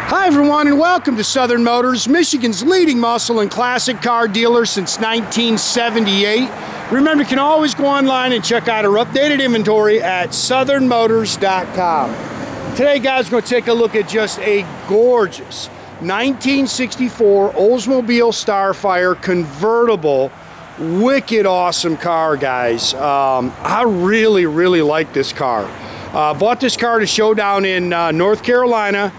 Hi everyone, and welcome to Southern Motors, Michigan's leading muscle and classic car dealer since 1978. Remember, you can always go online and check out our updated inventory at southernmotors.com. Today, guys, we're going to take a look at just a gorgeous 1964 Oldsmobile Starfire convertible. Wicked awesome car, guys. I really like this car. Bought this car at a showdown in North Carolina.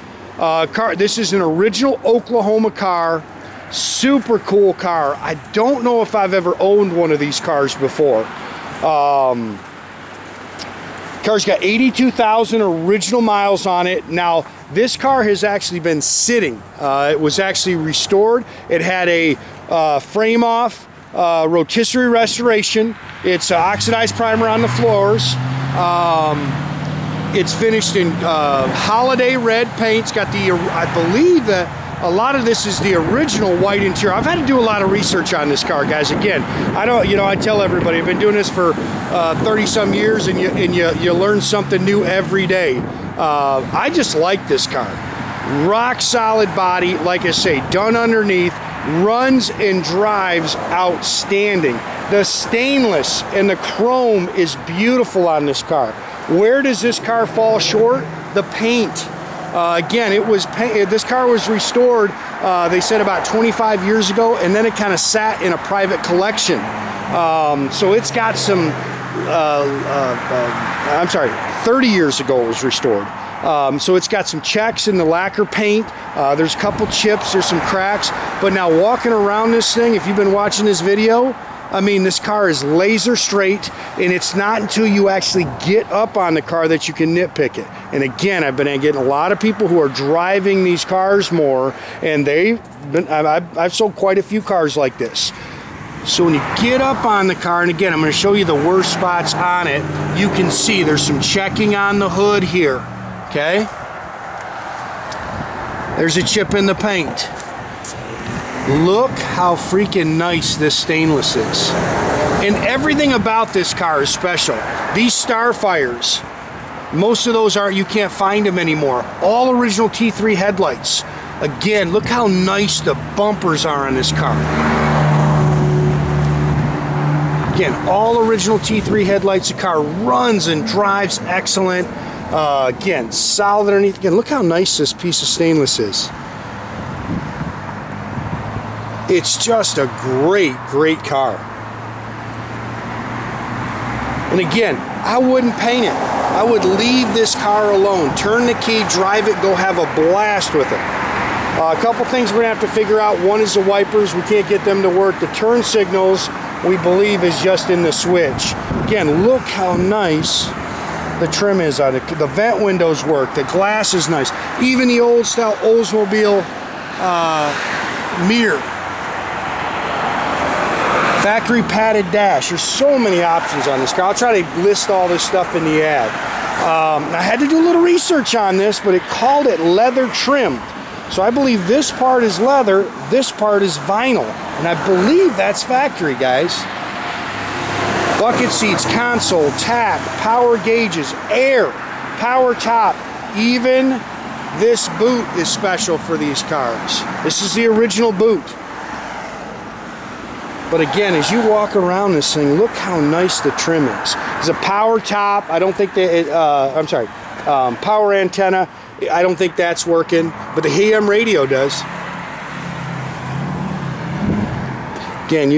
This is an original Oklahoma car. Super cool car. I don't know if I've ever owned one of these cars before. Car's got 82,000 original miles on it. Now, this car has actually been sitting. It was actually restored. It had a frame off, rotisserie restoration. It's oxidized primer on the floors. It's finished in holiday red paint. It's got the, I believe that a lot of this is the original white interior. I've had to do a lot of research on this car, guys. Again, I don't, I tell everybody, I've been doing this for 30 some years, and you learn something new every day. I just like this car. Rock solid body, like I say, done underneath, runs and drives outstanding. The stainless and the chrome is beautiful on this car. Where does this car fall short? The paint. Again, this car was restored, they said about 25 years ago, and then it kind of sat in a private collection. So it's got some, 30 years ago it was restored. So it's got some checks in the lacquer paint. There's a couple chips, there's some cracks. But now walking around this thing, if you've been watching this video, I mean, this car is laser straight, and it's not until you actually get up on the car that you can nitpick it. And again, I've been getting a lot of people who are driving these cars more, and I've sold quite a few cars like this. So when you get up on the car, and again, I'm going to show you the worst spots on it, you can see there's some checking on the hood here, okay? There's a chip in the paint. Look how freaking nice this stainless is. And everything about this car is special. These Starfires, most of those you can't find them anymore. All original T3 headlights. Again, look how nice the bumpers are on this car. Again, all original T3 headlights. The car runs and drives excellent. Again, solid underneath. Again, look how nice this piece of stainless is. It's just a great car. And again, I wouldn't paint it. I would leave this car alone. Turn the key, drive it, go have a blast with it. A couple things we're gonna have to figure out. One is the wipers. We can't get them to work. The turn signals, we believe, is just in the switch. Again, look how nice the trim is on it. The vent windows work. The glass is nice. Even the old style Oldsmobile mirror. Factory padded dash. There's so many options on this car. I'll try to list all this stuff in the ad. I had to do a little research on this, but it called it leather trimmed. So I believe this part is leather, this part is vinyl. And I believe that's factory, guys. Bucket seats, console, tach, power gauges, air, power top. Even this boot is special for these cars. This is the original boot. But again, as you walk around this thing, look how nice the trim is. It's a power top. I don't think power antenna. I don't think that's working, but the AM radio does. Again,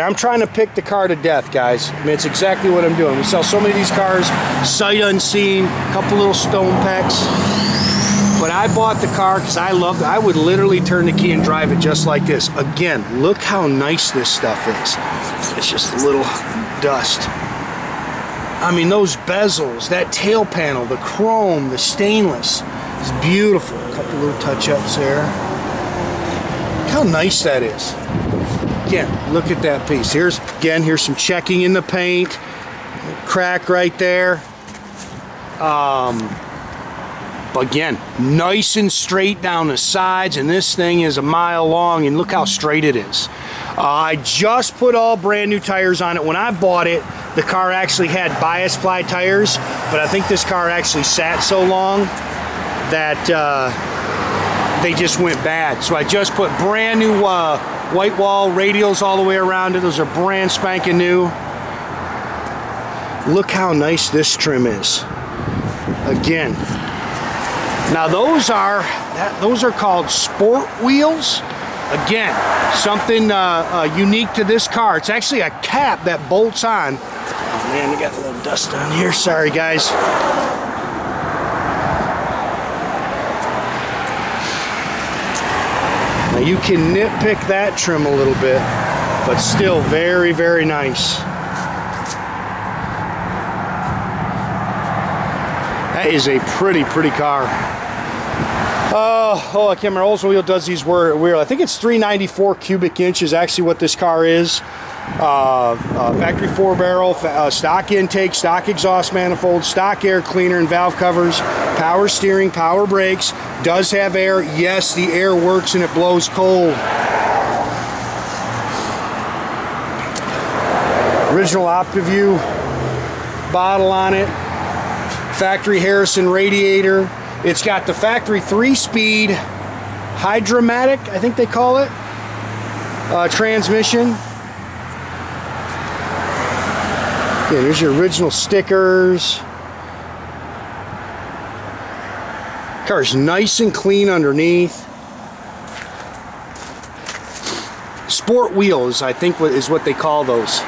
I'm trying to pick the car to death, guys. I mean, it's exactly what I'm doing. We sell so many of these cars, sight unseen, a couple little stone pecks. But I bought the car because I loved it. I would literally turn the key and drive it just like this. Again, look how nice this stuff is. It's just a little dust. I mean, those bezels, that tail panel, the chrome, the stainless, it's beautiful. A couple little touch-ups there. Look how nice that is. Again, look at that piece. Here's some checking in the paint. Crack right there. Again, nice and straight down the sides, and this thing is a mile long, and look how straight it is. I just put all brand new tires on it. When I bought it, the car actually had bias ply tires, but I think this car actually sat so long that they just went bad. So I just put brand new white wall radials all the way around it. Those are brand spanking new. Look how nice this trim is. Again, now those are called sport wheels. Again, something unique to this car. It's actually a cap that bolts on. Oh man, we got a little dust on here. Sorry guys. Now you can nitpick that trim a little bit, but still very, very nice. That is a pretty car. Oh, I can't remember. Oldsmobile does these weird. I think it's 394 cubic inches. Actually, what this car is. Factory 4-barrel, stock intake, stock exhaust manifold, stock air cleaner and valve covers, power steering, power brakes. Does have air. Yes, the air works and it blows cold. Original OptiView bottle on it. Factory Harrison radiator. It's got the factory 3-speed Hydra-Matic, I think they call it, transmission. Yeah, here's your original stickers. Car's nice and clean underneath. Sport wheels, I think, is what they call those.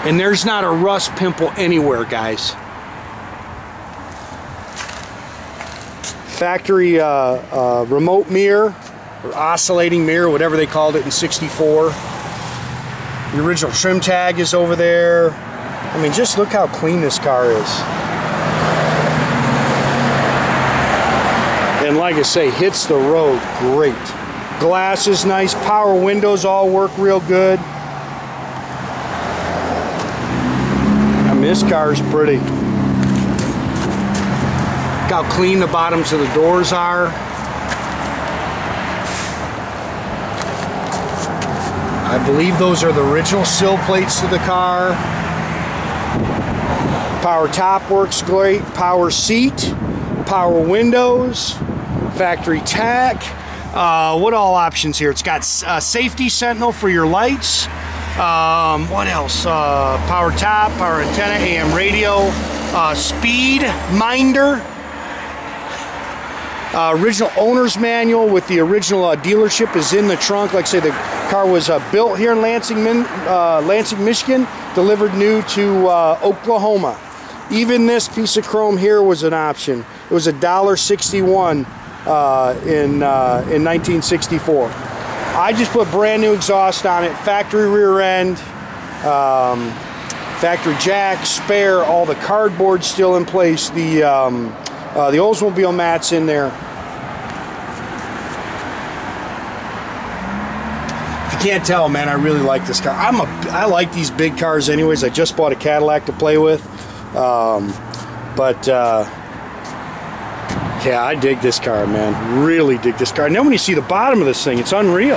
And there's not a rust pimple anywhere, guys. Factory remote mirror, or oscillating mirror, whatever they called it in '64. The original trim tag is over there. I mean, just look how clean this car is. And like I say, hits the road great. Glass is nice, power windows all work real good. I mean, this car is pretty. Look how clean the bottoms of the doors are. I believe those are the original sill plates to the car. Power top works great. Power seat, power windows, factory tach. What all options here? It's got safety sentinel for your lights. What else? Power top, power antenna, AM radio, speed minder. Original owner's manual with the original dealership is in the trunk. Like I say, the car was built here in Lansing, Michigan, delivered new to Oklahoma. Even this piece of chrome here was an option. It was $1.61 in 1964. I just put brand new exhaust on it, factory rear end, factory jack, spare, all the cardboard still in place. The Oldsmobile mats in there. If you can't tell, man, I really like this car. I like these big cars anyways. I just bought a Cadillac to play with. Yeah, I dig this car, man. Really dig this car. And then when you see the bottom of this thing, it's unreal.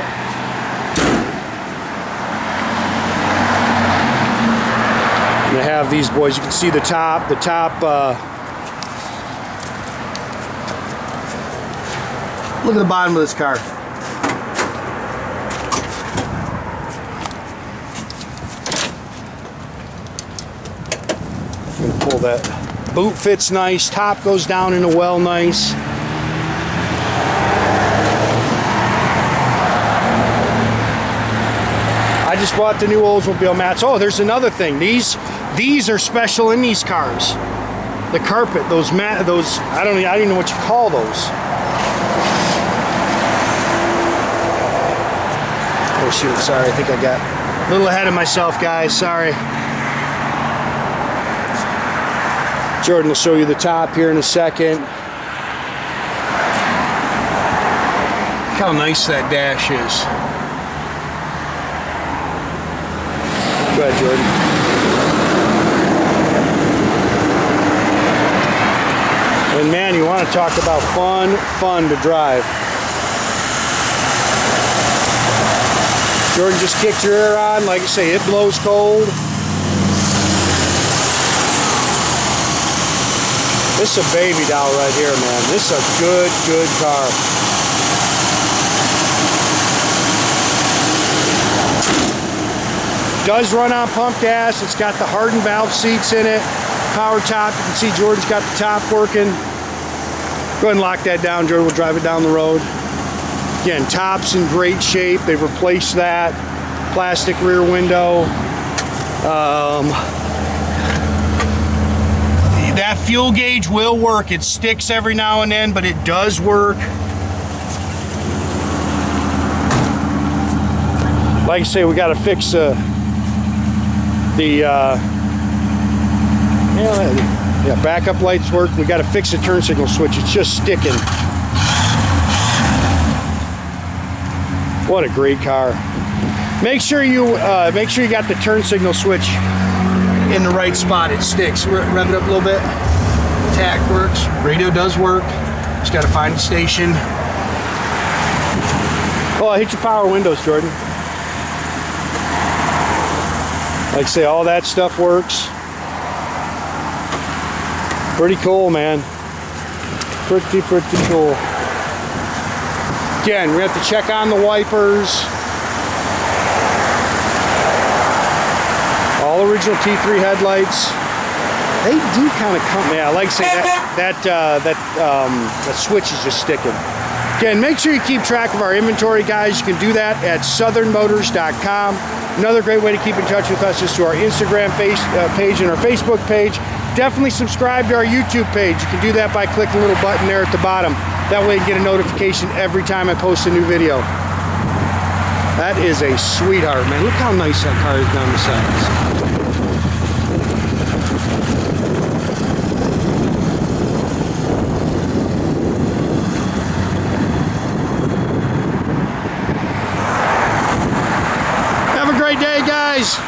And they have these boys. You can see the top. Look at the bottom of this car. I'm gonna pull that. Boot fits nice. Top goes down in a well nice. I just bought the new Oldsmobile mats. Oh, there's another thing. These are special in these cars. The carpet, those I don't even know what you call those. Oh shoot, sorry, I think I got a little ahead of myself, guys, sorry. Jordan will show you the top here in a second. Look how nice that dash is. Go ahead, Jordan. And man, you want to talk about fun to drive. Jordan just kicked your air on. Like I say, it blows cold. This is a baby doll right here, man. This is a good car. Does run on pump gas. It's got the hardened valve seats in it. Power top. You can see Jordan's got the top working. Go ahead and lock that down, Jordan. We'll drive it down the road. Again, top's in great shape. They've replaced that. Plastic rear window. That fuel gauge will work. It sticks every now and then, but it does work. Like I say, we got to fix backup lights work. We got to fix the turn signal switch. It's just sticking. What a great car. Make sure you got the turn signal switch in the right spot. It sticks. Rev it up a little bit. Tach works. Radio does work. Just got to find the station. Oh, hit your power windows, Jordan. Like I say, all that stuff works. Pretty cool, man. Pretty cool. Again, we have to check on the wipers. All original T3 headlights. They do kind of come. Yeah, like I say, that switch is just sticking. Again, make sure you keep track of our inventory, guys. You can do that at southernmotors.com. Another great way to keep in touch with us is through our Instagram page and our Facebook page. Definitely subscribe to our YouTube page. You can do that by clicking the little button there at the bottom. That way you get a notification every time I post a new video. That is a sweetheart, man. Look how nice that car is down the sides. Have a great day, guys.